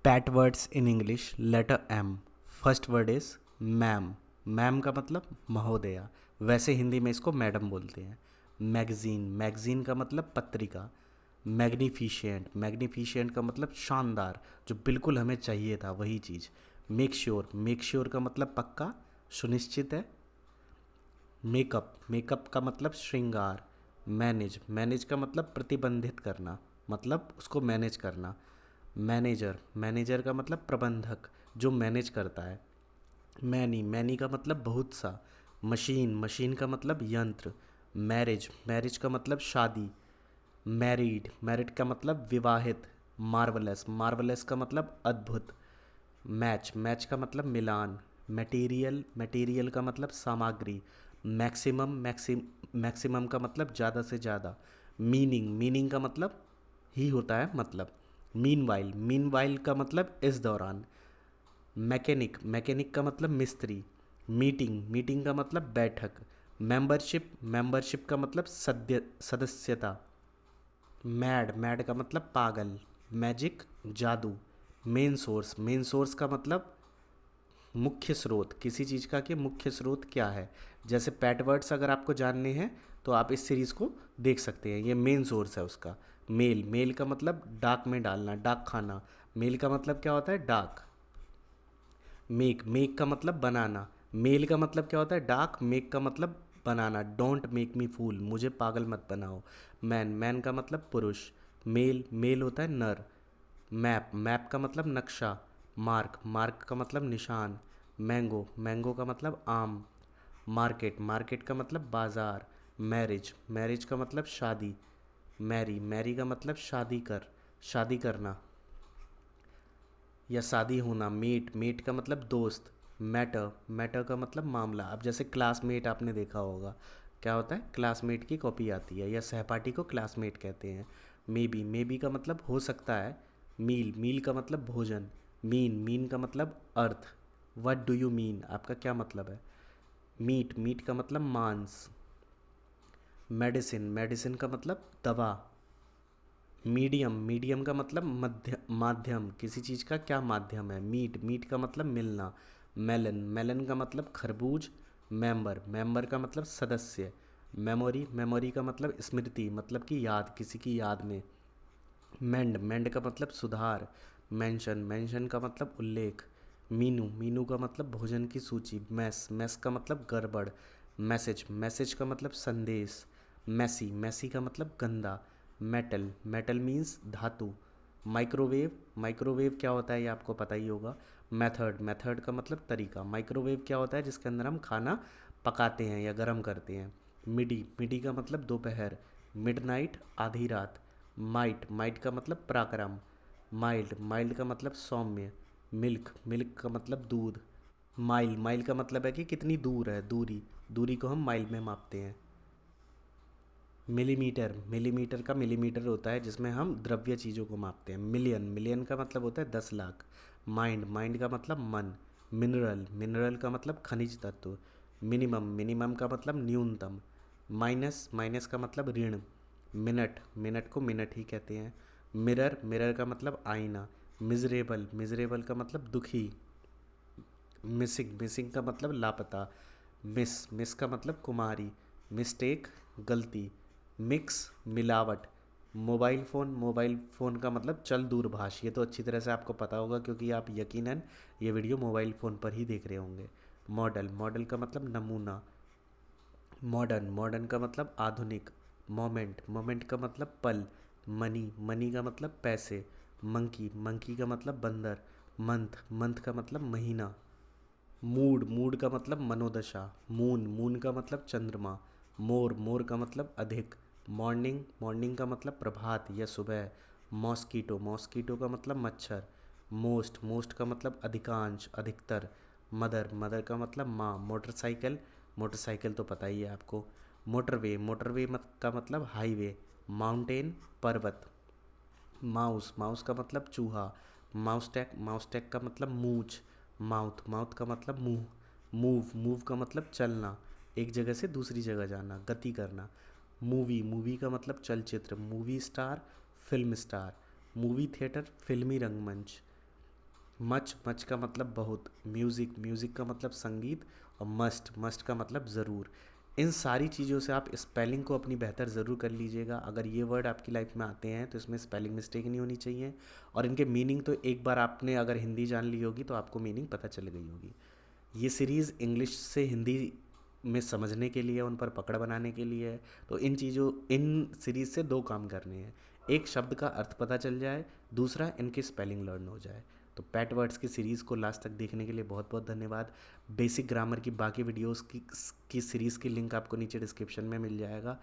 PAT words in English letter M. First word is ma'am. Ma'am का मतलब महोदया, वैसे हिंदी में इसको मैडम बोलते हैं। मैगजीन, मैगजीन का मतलब पत्रिका। मैग्निफिशिएंट, मैग्निफिशिएंट का मतलब शानदार, जो बिल्कुल हमें चाहिए था वही चीज़। मेक श्योर, मेक श्योर का मतलब पक्का, सुनिश्चित है। मेकअप, मेकअप का मतलब श्रृंगार। मैनेज, मैनेज का मतलब प्रतिबंधित करना, मतलब उसको मैनेज करना। मैनेजर, मैनेजर का मतलब प्रबंधक, जो मैनेज करता है। मैनी, मैनी का मतलब बहुत सा। मशीन, मशीन का मतलब यंत्र। मैरिज, मैरिज का मतलब शादी। मैरिड, मैरिड का मतलब विवाहित। मार्वलस, मार्वलस का मतलब अद्भुत। मैच, मैच का मतलब मिलान। मटेरियल, मटेरियल का मतलब सामग्री। मैक्सिमम, मैक्सिमम का मतलब ज़्यादा से ज़्यादा। मीनिंग, मीनिंग का मतलब ही होता है मतलब। मीनवाइल, मीनवाइल का मतलब इस दौरान। मैकेनिक, मैकेनिक का मतलब मिस्त्री। मीटिंग, मीटिंग का मतलब बैठक। मेंबरशिप, मेंबरशिप का मतलब सदस्यता। मैड, मैड का मतलब पागल। मैजिक, जादू। मेन सोर्स, मेन सोर्स का मतलब मुख्य स्रोत, किसी चीज़ का कि मुख्य स्रोत क्या है। जैसे पैट वर्ड्स अगर आपको जानने हैं तो आप इस सीरीज़ को देख सकते हैं, ये मेन सोर्स है उसका। मेल, मेल का मतलब डाक में डालना, डाक खाना। मेल का मतलब क्या होता है, डाक। मेक, मेक का मतलब बनाना। मेल का मतलब क्या होता है, डाक। मेक का मतलब बनाना। डोंट मेक मी फूल, मुझे पागल मत बनाओ। मैन, मैन का मतलब पुरुष। मेल, मेल होता है नर। मैप, मैप का मतलब नक्शा। मार्क, मार्क का मतलब निशान। मैंगो, मैंगो का मतलब आम। मार्केट, मार्केट का मतलब बाज़ार। मैरिज, मैरिज का मतलब शादी। मैरी, मैरी का मतलब शादी कर, शादी करना या शादी होना। मेट, मेट का मतलब दोस्त। मैटर, मैटर का मतलब मामला। अब जैसे क्लासमेट आपने देखा होगा, क्या होता है, क्लासमेट की कॉपी आती है, या सहपाठी को क्लासमेट कहते हैं। मे बी का मतलब हो सकता है। मील, मील का मतलब भोजन। मीन, मीन का मतलब अर्थ। व्हाट डू यू मीन, आपका क्या मतलब है। मीट, मीट का मतलब मांस। मेडिसिन, मेडिसिन का मतलब दवा। मीडियम, मीडियम का मतलब मध्य, माध्यम, किसी चीज़ का क्या माध्यम है। मीट, मीट का मतलब मिलना। मेलन, मेलन का मतलब खरबूज। मेंबर, मेंबर का मतलब सदस्य। मेमोरी, मेमोरी का मतलब स्मृति, मतलब कि याद, किसी की याद में। मेंड, मेंड का मतलब सुधार। मेंशन, मेंशन का मतलब उल्लेख। मीनू, मीनू का मतलब भोजन की सूची। मैस, मैस का मतलब गड़बड़। मैसेज, मैसेज का मतलब संदेश। मैसी, मैसी का मतलब गंदा। मेटल, मेटल मीन्स धातु। माइक्रोवेव, माइक्रोवेव क्या होता है ये आपको पता ही होगा। मेथड, मेथड का मतलब तरीका। माइक्रोवेव क्या होता है, जिसके अंदर हम खाना पकाते हैं या गर्म करते हैं। मिडी, मिडी का मतलब दोपहर। मिडनाइट, आधी रात। माइट, माइट का मतलब पराक्रम। माइल्ड, माइल्ड का मतलब सौम्य। मिल्क, मिल्क का मतलब दूध। माइल, माइल का मतलब है कि कितनी दूर है, दूरी। दूरी को हम माइल में मापते हैं। मिलीमीटर, मिलीमीटर का मिलीमीटर होता है जिसमें हम द्रव्य चीज़ों को मापते हैं। मिलियन, मिलियन का मतलब होता है 10 लाख। माइंड, माइंड का मतलब मन। मिनरल, मिनरल का मतलब खनिज तत्व। मिनिमम, मिनिमम का मतलब न्यूनतम। माइनस, माइनस का मतलब ऋण। मिनट, मिनट को मिनट ही कहते हैं। मिरर, मिरर का मतलब आईना। मिजरेबल, मिजरेबल का मतलब दुखी। मिसिंग, मिसिंग का मतलब लापता। मिस, मिस का मतलब कुमारी। मिस्टेक, गलती। मिक्स, मिलावट। मोबाइल फ़ोन, मोबाइल फ़ोन का मतलब चल दूरभाष, ये तो अच्छी तरह से आपको पता होगा क्योंकि आप यकीनन ये वीडियो मोबाइल फ़ोन पर ही देख रहे होंगे। मॉडल, मॉडल का मतलब नमूना। मॉडर्न, मॉडर्न का मतलब आधुनिक। मोमेंट, मोमेंट का मतलब पल। मनी, मनी का मतलब पैसे। मंकी, मंकी का मतलब बंदर। मंथ, मंथ का मतलब महीना। मूड, मूड का मतलब मनोदशा। मून, मून का मतलब चंद्रमा। मोर, मोर का मतलब अधिक। मॉर्निंग, मॉर्निंग का मतलब प्रभात या सुबह। मॉस्कीटो, मॉस्कीटो का मतलब मच्छर। मोस्ट, मोस्ट का मतलब अधिकांश, अधिकतर। मदर, मदर का मतलब माँ। मोटरसाइकिल, मोटरसाइकिल तो पता ही है आपको। मोटरवे, मोटरवे का मतलब हाईवे। माउंटेन, पर्वत। माउस, माउस का मतलब चूहा। माउस टैग, माउस टैग का मतलब मूछ। माउथ, माउथ का मतलब मुंह। मूव, मूव का मतलब चलना, एक जगह से दूसरी जगह जाना, गति करना। मूवी, मूवी का मतलब चलचित्र। Movie star, film star. Movie theatre, फिल्मी रंगमंच। मच, मच का मतलब बहुत, म्यूज़िक, म्यूज़िक का मतलब संगीत, और मस्ट, मस्ट का मतलब ज़रूर। इन सारी चीज़ों से आप स्पेलिंग को अपनी बेहतर ज़रूर कर लीजिएगा। अगर ये वर्ड आपकी लाइफ में आते हैं तो इसमें स्पेलिंग मिस्टेक नहीं होनी चाहिए, और इनके मीनिंग तो एक बार आपने अगर हिंदी जान ली होगी तो आपको मीनिंग पता चल गई होगी। ये सीरीज़ इंग्लिश से हिंदी में समझने के लिए, उन पर पकड़ बनाने के लिए है। तो इन सीरीज़ से दो काम करने हैं, एक शब्द का अर्थ पता चल जाए, दूसरा इनकी स्पेलिंग लर्न हो जाए। तो पैट वर्ड्स की सीरीज़ को लास्ट तक देखने के लिए बहुत बहुत धन्यवाद। बेसिक ग्रामर की बाकी वीडियोस की सीरीज़ की लिंक आपको नीचे डिस्क्रिप्शन में मिल जाएगा।